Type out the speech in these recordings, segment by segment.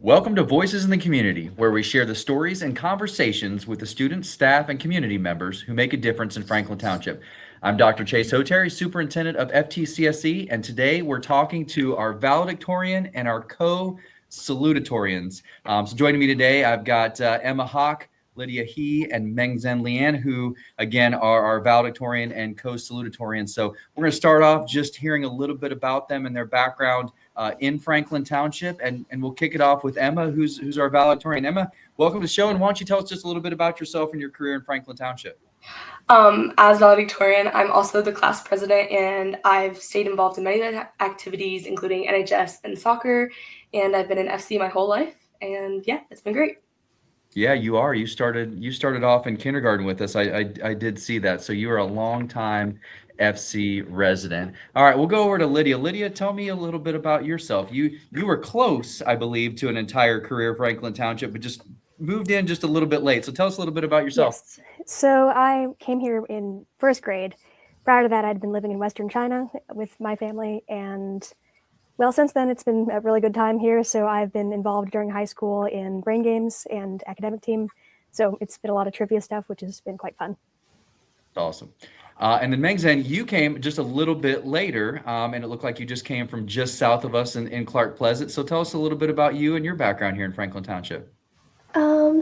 Welcome to Voices in the Community, where we share the stories and conversations with the students, staff, and community members who make a difference in Franklin Township. I'm Dr. Chase Oteri, Superintendent of FTCSE, and today we're talking to our valedictorian and our co-salutatorians. So joining me today, I've got Emma Hawk, Lydia He, and Mengzen Lian, who again are our valedictorian and co-salutatorians. So we're going to start off just hearing a little bit about them and their background in Franklin Township, and we'll kick it off with Emma, who's our valedictorian. Emma, welcome to the show, and why don't you tell us just a little bit about yourself and your career in Franklin Township? As valedictorian, I'm also the class president, and I've stayed involved in many activities, including NHS and soccer, and I've been in FC my whole life, and yeah, it's been great. Yeah, you are. You started off in kindergarten with us. I did see that. So you are a long time FC resident. All right, we'll go over to Lydia. Lydia, tell me a little bit about yourself. You were close, I believe, to an entire career in Franklin Township, but just moved in just a little bit late. So tell us a little bit about yourself. Yes. So I came here in first grade. Prior to that, I'd been living in Western China with my family, and well, since then, it's been a really good time here. So I've been involved during high school in brain games and academic team. So it's been a lot of trivia stuff, which has been quite fun. Awesome. And then Mengzen, you came just a little bit later, and it looked like you just came from just south of us in Clark Pleasant. So tell us a little bit about you and your background here in Franklin Township.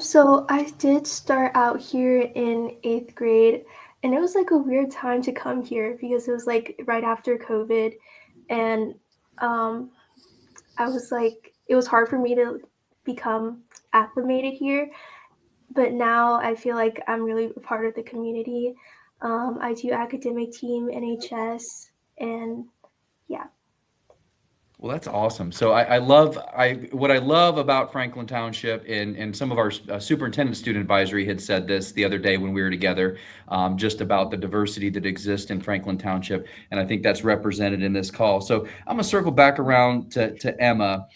So I did start out here in 8th grade, and it was like a weird time to come here because it was like right after COVID, and I was like, it was hard for me to become acclimated here, but now I feel like I'm really a part of the community. I do academic team, NHS, and yeah. Well, that's awesome. So what I love about Franklin Township, and some of our superintendent student advisory had said this the other day when we were together, just about the diversity that exists in Franklin Township, and I think that's represented in this call. So I'm gonna circle back around to Emma.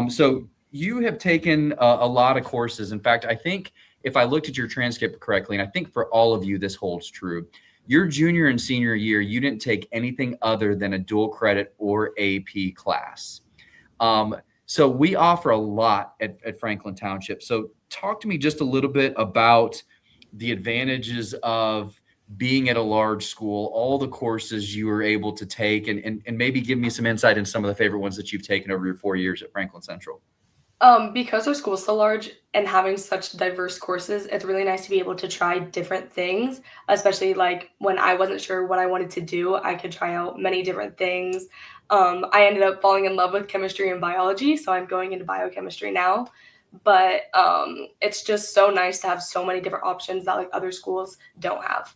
So you have taken a lot of courses. In fact, I think if I looked at your transcript correctly, and I think for all of you this holds true, your junior and senior year, you didn't take anything other than a dual credit or AP class. So we offer a lot at Franklin Township. So talk to me just a little bit about the advantages of being at a large school, all the courses you were able to take, and maybe give me some insight into some of the favorite ones that you've taken over your 4 years at Franklin Central. Because our school's so large and having such diverse courses, it's really nice to be able to try different things, especially like when I wasn't sure what I wanted to do, I could try out many different things. I ended up falling in love with chemistry and biology, so I'm going into biochemistry now. But it's just so nice to have so many different options that like other schools don't have.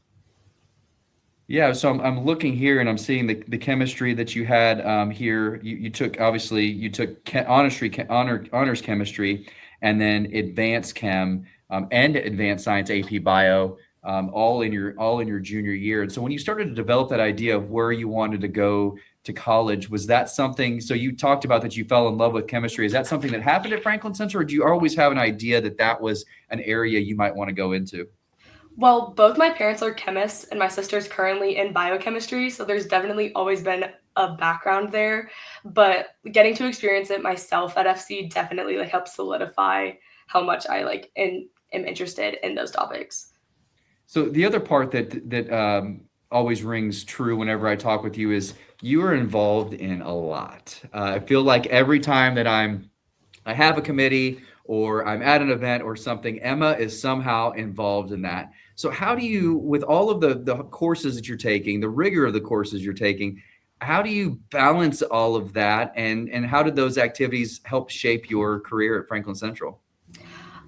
Yeah, so I'm looking here and I'm seeing the chemistry that you had here. You took, obviously you took honors chemistry, and then advanced chem and advanced science AP bio, all in your junior year. And so when you started to develop that idea of where you wanted to go to college, was that something? So you talked about that you fell in love with chemistry. Is that something that happened at Franklin Central, or do you always have an idea that that was an area you might want to go into? Well, both my parents are chemists, and my sister's currently in biochemistry, so there's definitely always been a background there. But getting to experience it myself at FC definitely like helps solidify how much I like and am interested in those topics. So the other part that always rings true whenever I talk with you is you are involved in a lot. I feel like every time that I have a committee or I'm at an event or something, Emma is somehow involved in that. So how do you, with all of the courses that you're taking, the rigor of the courses you're taking, how do you balance all of that, and how did those activities help shape your career at Franklin Central?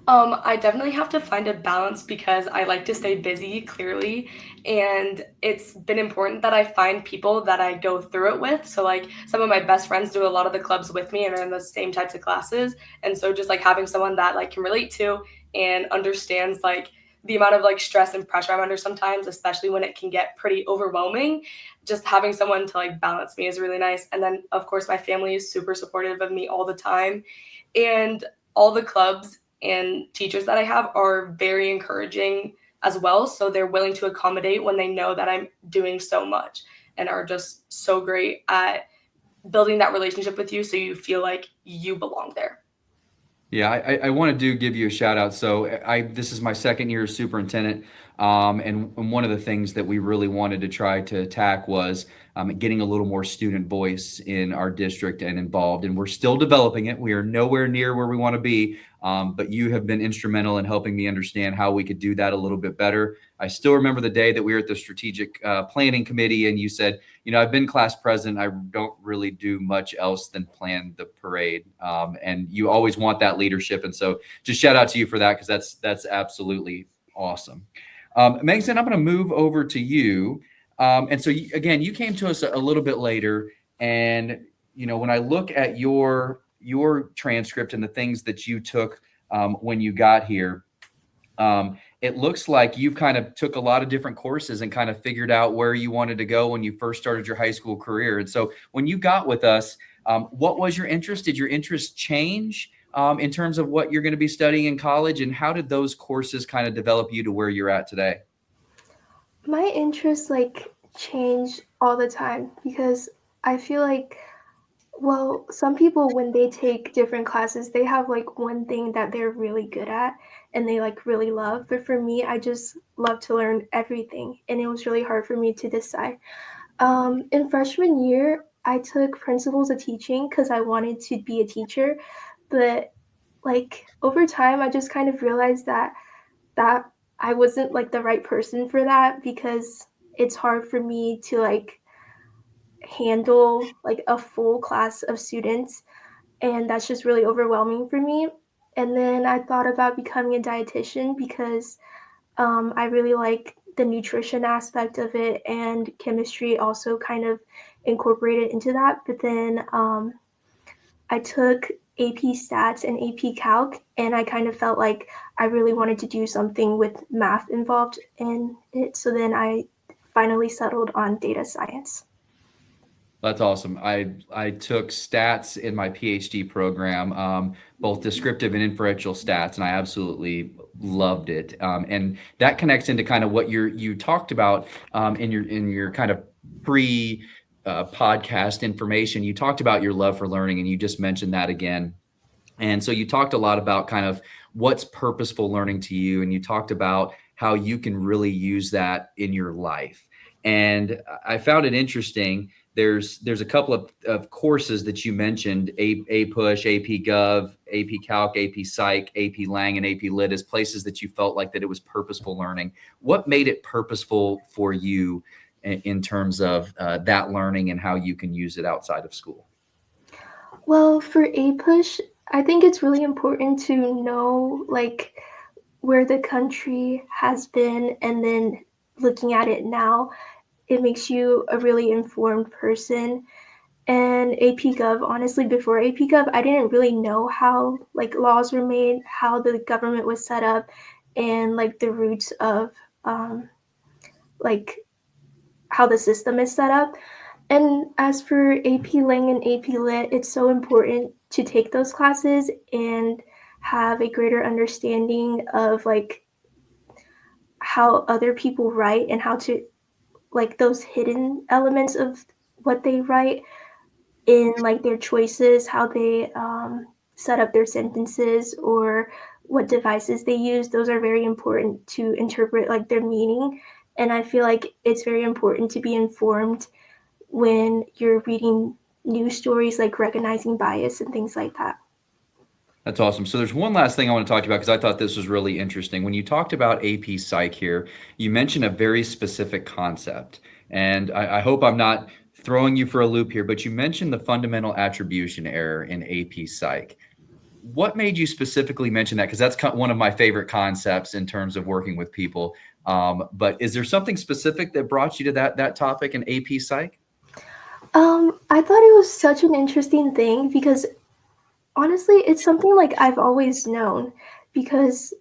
I definitely have to find a balance because I like to stay busy, clearly, and it's been important that I find people that I go through it with. So, like, some of my best friends do a lot of the clubs with me and are in the same types of classes, and so just like having someone that like can relate to and understands like the amount of like stress and pressure I'm under sometimes, especially when it can get pretty overwhelming. Just having someone to like balance me is really nice. And then, of course, my family is super supportive of me all the time, and all the clubs and teachers that I have are very encouraging as well. So they're willing to accommodate when they know that I'm doing so much, and are just so great at building that relationship with you so you feel like you belong there. Yeah, I want to give you a shout out. So this is my second year as superintendent, and one of the things that we really wanted to try to attack was getting a little more student voice in our district and involved. And we're still developing it. We are nowhere near where we want to be, but you have been instrumental in helping me understand how we could do that a little bit better. I still remember the day that we were at the strategic planning committee, and you said, I've been class president. I don't really do much else than plan the parade. And you always want that leadership. And so just shout out to you for that, because that's absolutely awesome. Megson, I'm going to move over to you. And so again, you came to us a little bit later. And, when I look at your transcript and the things that you took when you got here, it looks like you've kind of took a lot of different courses and kind of figured out where you wanted to go when you first started your high school career. And so when you got with us, what was your interest? Did your interest change in terms of what you're going to be studying in college? And how did those courses kind of develop you to where you're at today? My interests change all the time because I feel like, well, some people when they take different classes, they have one thing that they're really good at and they really love. But for me, I just love to learn everything, and it was really hard for me to decide. In freshman year, I took principles of teaching because I wanted to be a teacher, but over time, I just kind of realized that I wasn't the right person for that because it's hard for me to handle a full class of students, and that's just really overwhelming for me. And then I thought about becoming a dietitian because I really like the nutrition aspect of it, and chemistry also kind of incorporated into that. But then I took AP Stats and AP Calc, and I kind of felt like I really wanted to do something with math involved in it. So then I finally settled on data science. That's awesome. I took stats in my PhD program, both descriptive and inferential stats, and I absolutely loved it. And that connects into kind of what you talked about in your kind of pre podcast information. You talked about your love for learning, and you just mentioned that again. And so you talked a lot about kind of what's purposeful learning to you, and you talked about how you can really use that in your life. And I found it interesting. There's a couple of courses that you mentioned, A Push, AP Gov, AP Calc, AP Psych, AP Lang, and AP Lit as places that you felt like that it was purposeful learning. What made it purposeful for you in terms of that learning and how you can use it outside of school? Well, for A Push, I think it's really important to know where the country has been, and then looking at it now, it makes you a really informed person. And AP Gov, honestly, before AP Gov, I didn't really know how laws were made, how the government was set up, and the roots of like how the system is set up. And as for AP Lang and AP Lit, it's so important to take those classes and have a greater understanding of how other people write and how to those hidden elements of what they write in their choices, how they set up their sentences, or what devices they use. Those are very important to interpret their meaning. And I feel like it's very important to be informed when you're reading news stories, recognizing bias and things like that. That's awesome. So there's one last thing I want to talk to you about because I thought this was really interesting. When you talked about AP Psych here, you mentioned a very specific concept. And I hope I'm not throwing you for a loop here, but you mentioned the fundamental attribution error in AP Psych. What made you specifically mention that? Because that's one of my favorite concepts in terms of working with people. But is there something specific that brought you to that topic in AP Psych? I thought it was such an interesting thing because honestly, it's something I've always known, because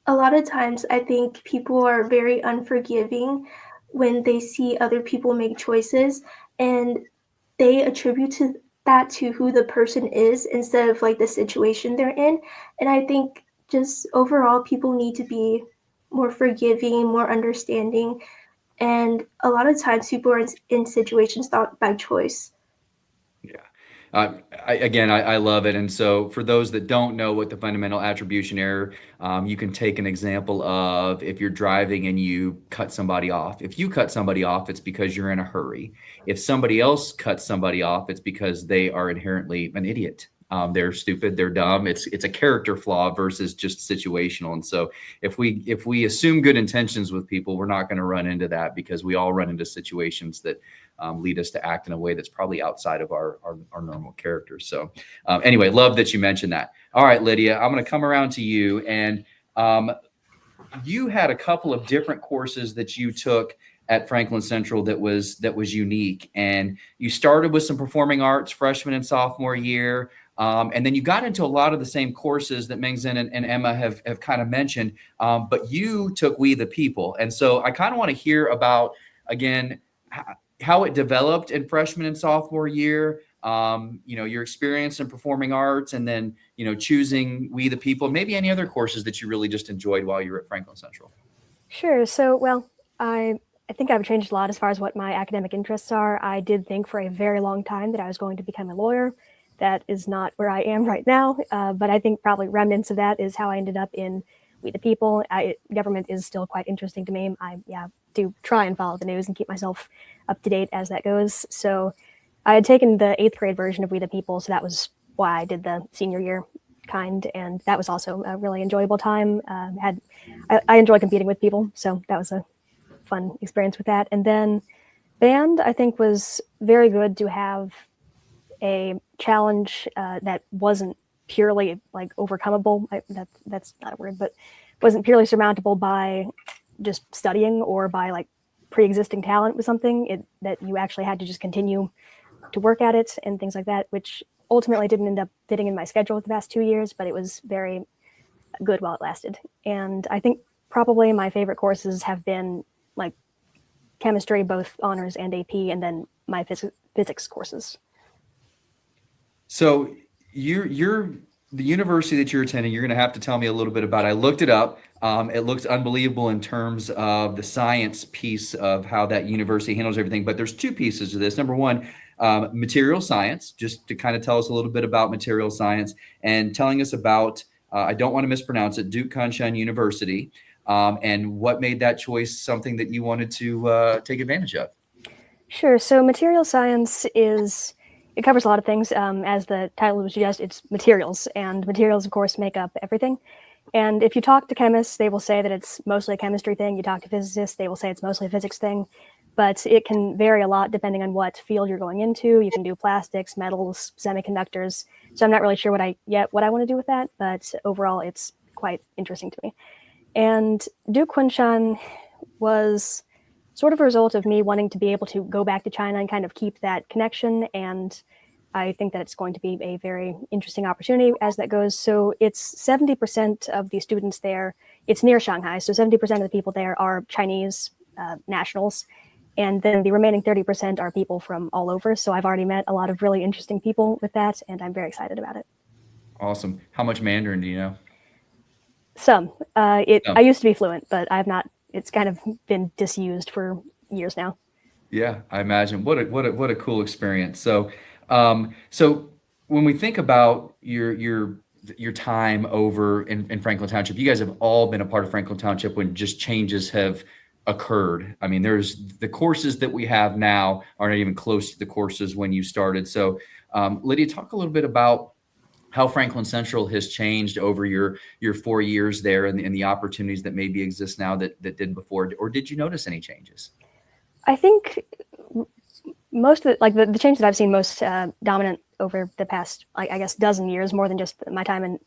a lot of times I think people are very unforgiving when they see other people make choices, and they attribute to that to who the person is instead of the situation they're in. And I think just overall people need to be more forgiving, more understanding, and a lot of times people are in situations thought by choice. Yeah. I love it. And so for those that don't know what the fundamental attribution error, you can take an example of if you're driving and you cut somebody off. If you cut somebody off, it's because you're in a hurry. If somebody else cuts somebody off, it's because they are inherently an idiot. They're stupid, they're dumb. It's a character flaw versus just situational. And so if we assume good intentions with people, we're not going to run into that, because we all run into situations that lead us to act in a way that's probably outside of our normal characters. So anyway, love that you mentioned that. All right, Lydia, I'm going to come around to you. And you had a couple of different courses that you took at Franklin Central that was unique. And you started with some performing arts freshman and sophomore year. And then you got into a lot of the same courses that Mingzhen and Emma have kind of mentioned, but you took We the People. And so I kind of want to hear about, again, how it developed in freshman and sophomore year, your experience in performing arts, and then, choosing We the People, maybe any other courses that you really just enjoyed while you were at Franklin Central. Sure. So, well, I think I've changed a lot as far as what my academic interests are. I did think for a very long time that I was going to become a lawyer. That is not where I am right now, but I think probably remnants of that is how I ended up in We the People. Government is still quite interesting to me. I do try and follow the news and keep myself up to date as that goes. So I had taken the 8th grade version of We the People, so that was why I did the senior year kind, and that was also a really enjoyable time. I enjoy competing with people, so that was a fun experience with that. And then band, I think, was very good to have a challenge that wasn't purely like overcomeable. That's not a word, but wasn't purely surmountable by just studying or by like pre-existing talent with something. That you actually had to just continue to work at it and things like that, which ultimately didn't end up fitting in my schedule the past 2 years, but it was very good while it lasted. And I think probably my favorite courses have been like chemistry, both honors and AP, and then my physics courses. So you're the university that you're attending, you're going to have to tell me a little bit about. I looked it up. It looks unbelievable in terms of the science piece of how that university handles everything. But there's two pieces to this. Number one, material science, just to kind of tell us a little bit about material science, and telling us about, I don't want to mispronounce it, Duke Kunshan University, and what made that choice something that you wanted to take advantage of. Sure. So material science it covers a lot of things. As the title would suggest, it's materials, and materials, of course, make up everything. And if you talk to chemists, they will say that it's mostly a chemistry thing. You talk to physicists, they will say it's mostly a physics thing. But it can vary a lot depending on what field you're going into. You can do plastics, metals, semiconductors. So I'm not really sure what I want to do with that, but overall, it's quite interesting to me. And Duke Kunshan was sort of a result of me wanting to be able to go back to China and kind of keep that connection. And I think that it's going to be a very interesting opportunity as that goes. So it's 70% of the students there. It's near Shanghai. So 70% of the people there are Chinese nationals. And then the remaining 30% are people from all over. So I've already met a lot of really interesting people with that, and I'm very excited about it. Awesome. How much Mandarin do you know? Some. I used to be fluent, but I've not. It's kind of been disused for years now. Yeah, I imagine. What a cool experience. So, so when we think about your time over in Franklin Township, you guys have all been a part of Franklin Township when just changes have occurred. I mean, there's the courses that we have now are not even close to the courses when you started. So, Lydia, talk a little bit about how Franklin Central has changed over your 4 years there, and the opportunities that maybe exist now that did before, or did you notice any changes? I think most of it, like the change that I've seen most dominant over the past, I guess, dozen years, more than just my time in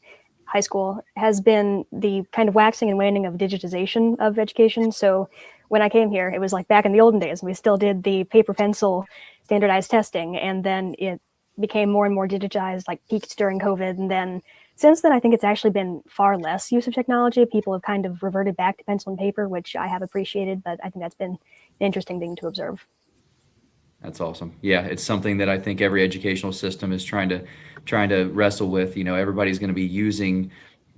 high school, has been the kind of waxing and waning of digitization of education. So when I came here, it was like back in the olden days, we still did the paper pencil standardized testing, and then it became more and more digitized, like peaked during COVID. And then since then, I think it's actually been far less use of technology. People have kind of reverted back to pencil and paper, which I have appreciated, but I think that's been an interesting thing to observe. That's awesome. Yeah, it's something that I think every educational system is trying to wrestle with. You know, everybody's going to be using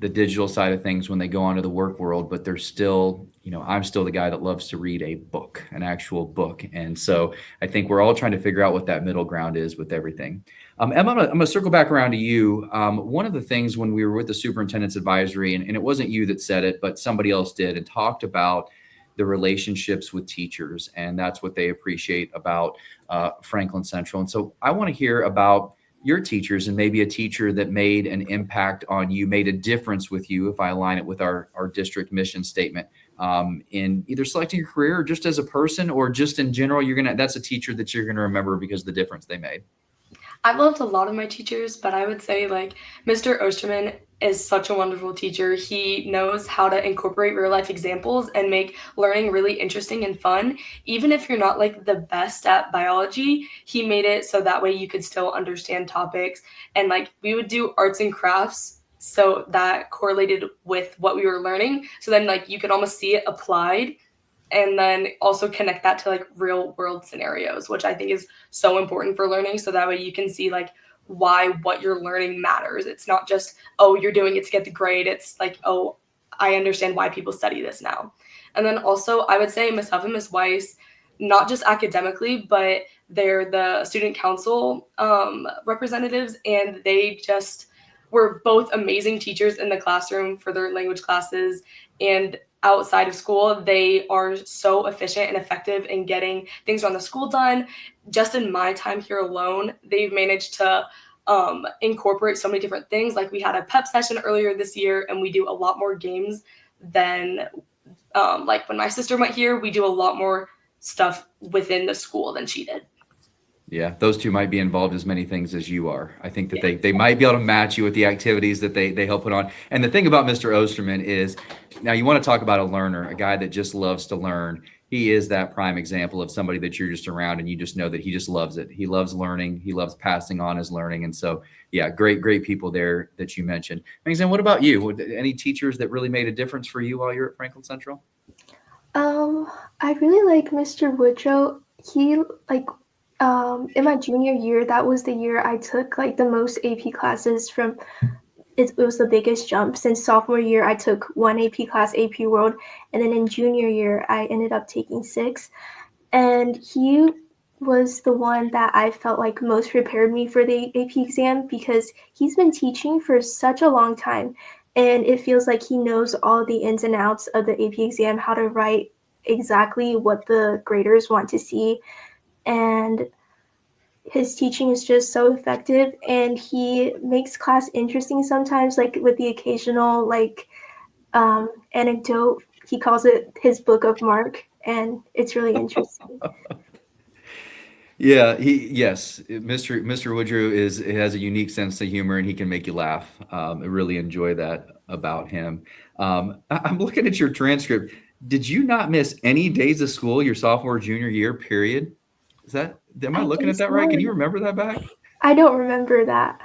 the digital side of things when they go onto the work world, but they're still, I'm still the guy that loves to read a book, an actual book. And so I think we're all trying to figure out what that middle ground is with everything. Emma, I'm gonna circle back around to you. One of the things when we were with the superintendent's advisory, and it wasn't you that said it, but somebody else did, and talked about the relationships with teachers, and that's what they appreciate about Franklin Central. And so I want to hear about your teachers, and maybe a teacher that made an impact on you, made a difference with you, if I align it with our district mission statement, in either selecting your career or just as a person, or just in general, that's a teacher that you're gonna remember because of the difference they made. I've loved a lot of my teachers, but I would say like Mr. Osterman is such a wonderful teacher. He knows how to incorporate real life examples and make learning really interesting and fun. Even if you're not like the best at biology, he made it so that way you could still understand topics. And like we would do arts and crafts, so that correlated with what we were learning. So then like you could almost see it applied, and then also connect that to like real world scenarios, which I think is so important for learning. So that way you can see like why what you're learning matters. It's not just, oh, you're doing it to get the grade. It's like, oh, I understand why people study this now. And then also I would say Miss Huff and Miss Weiss, not just academically, but they're the student council representatives, and they just were both amazing teachers in the classroom for their language classes, and outside of school, they are so efficient and effective in getting things around the school done. Just in my time here alone, they've managed to incorporate so many different things. Like we had a pep session earlier this year, and we do a lot more games than like when my sister went here, we do a lot more stuff within the school than she did. Yeah, those two might be involved as many things as you are. I think that they might be able to match you with the activities that they help put on. And the thing about Mr. Osterman is, now you want to talk about a learner, a guy that just loves to learn. He is that prime example of somebody that you're just around and you just know that he just loves it. He loves learning. He loves passing on his learning. And so, yeah, great people there that you mentioned. Magazine, what about you? Any teachers that really made a difference for you while you're at Franklin Central? I really like Mr. Woodrow. He like in my junior year, that was the year I took like the most AP classes from. It was the biggest jump. Since sophomore year, I took one AP class, AP World, and then in junior year, I ended up taking 6. And he was the one that I felt like most prepared me for the AP exam, because he's been teaching for such a long time, and it feels like he knows all the ins and outs of the AP exam, how to write exactly what the graders want to see. And his teaching is just so effective, and he makes class interesting sometimes, like with the occasional like anecdote. He calls it his book of Mark, and it's really interesting. Yeah, Mr. Woodrow has a unique sense of humor, and he can make you laugh. I really enjoy that about him. I'm looking at your transcript. Did you not miss any days of school your sophomore, junior year, period? Am I looking at that right? Can you remember that back? I don't remember that.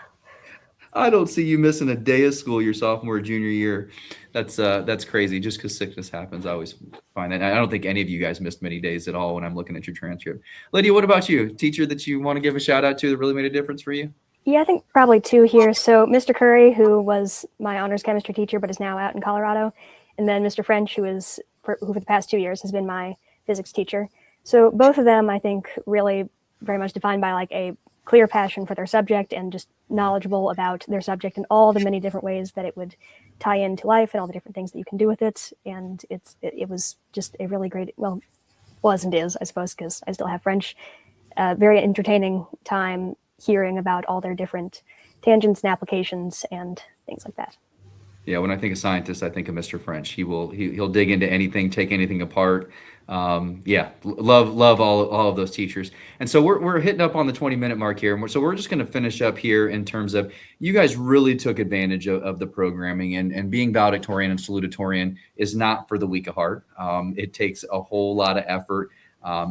I don't see you missing a day of school your sophomore, junior year. That's crazy. Just because sickness happens, I always find that. I don't think any of you guys missed many days at all when I'm looking at your transcript. Lydia, what about you? Teacher that you want to give a shout out to that really made a difference for you? Yeah, I think probably 2 here. So Mr. Curry, who was my honors chemistry teacher, but is now out in Colorado. And then Mr. French, who for the past 2 years has been my physics teacher. So both of them, I think, really very much defined by like a clear passion for their subject and just knowledgeable about their subject and all the many different ways that it would tie into life and all the different things that you can do with it. And it was just a really great, well, was and is, I suppose, because I still have French, very entertaining time hearing about all their different tangents and applications and things like that. Yeah, when I think of scientists, I think of Mr. French. He'll dig into anything, take anything apart. Love all of those teachers. And so we're hitting up on the 20-minute mark here. So we're just going to finish up here in terms of you guys really took advantage of the programming, and being valedictorian and salutatorian is not for the weak of heart. It takes a whole lot of effort.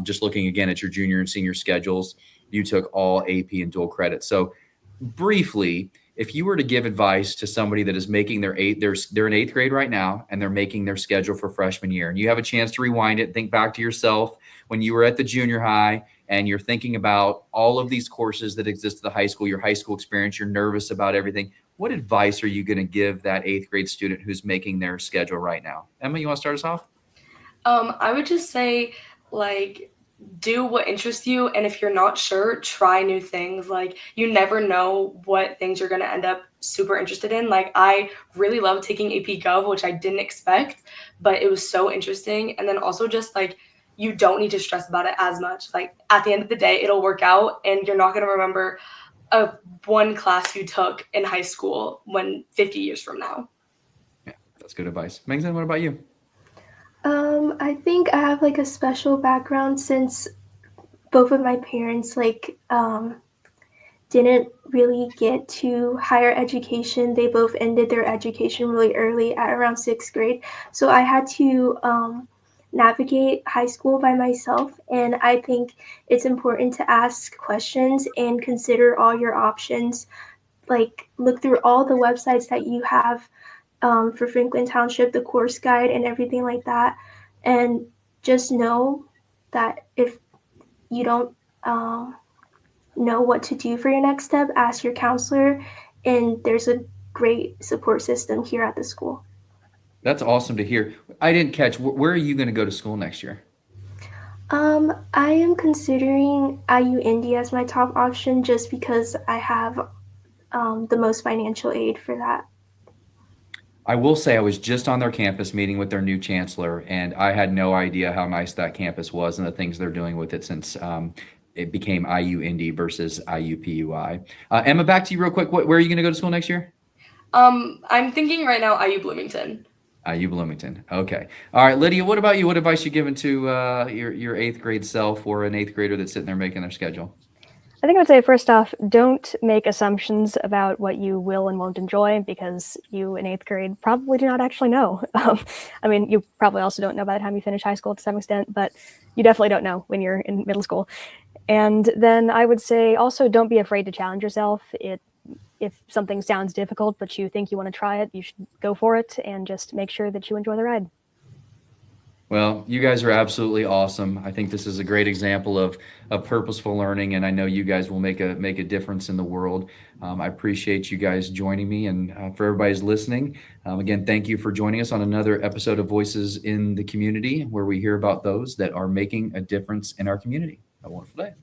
Just looking again at your junior and senior schedules, you took all AP and dual credit. So briefly, if you were to give advice to somebody that is making they're in 8th grade right now, and they're making their schedule for freshman year, and you have a chance to rewind it, think back to yourself when you were at the junior high and you're thinking about all of these courses that exist at the high school, your high school experience, you're nervous about everything, what advice are you going to give that 8th grade student who's making their schedule right now? Emma, you want to start us off? I would just say, like, do what interests you, and if you're not sure, try new things. Like, you never know what things you're going to end up super interested in. Like, I really love taking AP Gov, which I didn't expect, but it was so interesting. And then also just like, you don't need to stress about it as much. Like, at the end of the day, it'll work out, and you're not going to remember one class you took in high school when 50 years from now. Yeah, that's good advice. Mengzen, what about you? I think I have like a special background since both of my parents didn't really get to higher education. They both ended their education really early at around 6th grade. So I had to navigate high school by myself. And I think it's important to ask questions and consider all your options. Like, look through all the websites that you have for Franklin Township, the course guide and everything like that. And just know that if you don't know what to do for your next step, ask your counselor, and there's a great support system here at the school. That's awesome to hear. I didn't catch, where are you going to go to school next year? I am considering IU Indy as my top option just because I have the most financial aid for that. I will say I was just on their campus meeting with their new chancellor, and I had no idea how nice that campus was and the things they're doing with it since it became IU Indy versus IUPUI. Emma, back to you real quick. Where are you going to go to school next year? I'm thinking right now IU Bloomington. IU Bloomington. Okay. All right, Lydia, what about you? What advice you giving to your 8th grade self or an 8th grader that's sitting there making their schedule? I think I would say, first off, don't make assumptions about what you will and won't enjoy, because you in 8th grade probably do not actually know. I mean, you probably also don't know by the time you finish high school to some extent, but you definitely don't know when you're in middle school. And then I would say also, don't be afraid to challenge yourself. If something sounds difficult, but you think you want to try it, you should go for it and just make sure that you enjoy the ride. Well, you guys are absolutely awesome. I think this is a great example of purposeful learning, and I know you guys will make a difference in the world. I appreciate you guys joining me, and for everybody's listening, again, thank you for joining us on another episode of Voices in the Community, where we hear about those that are making a difference in our community. Have a wonderful day.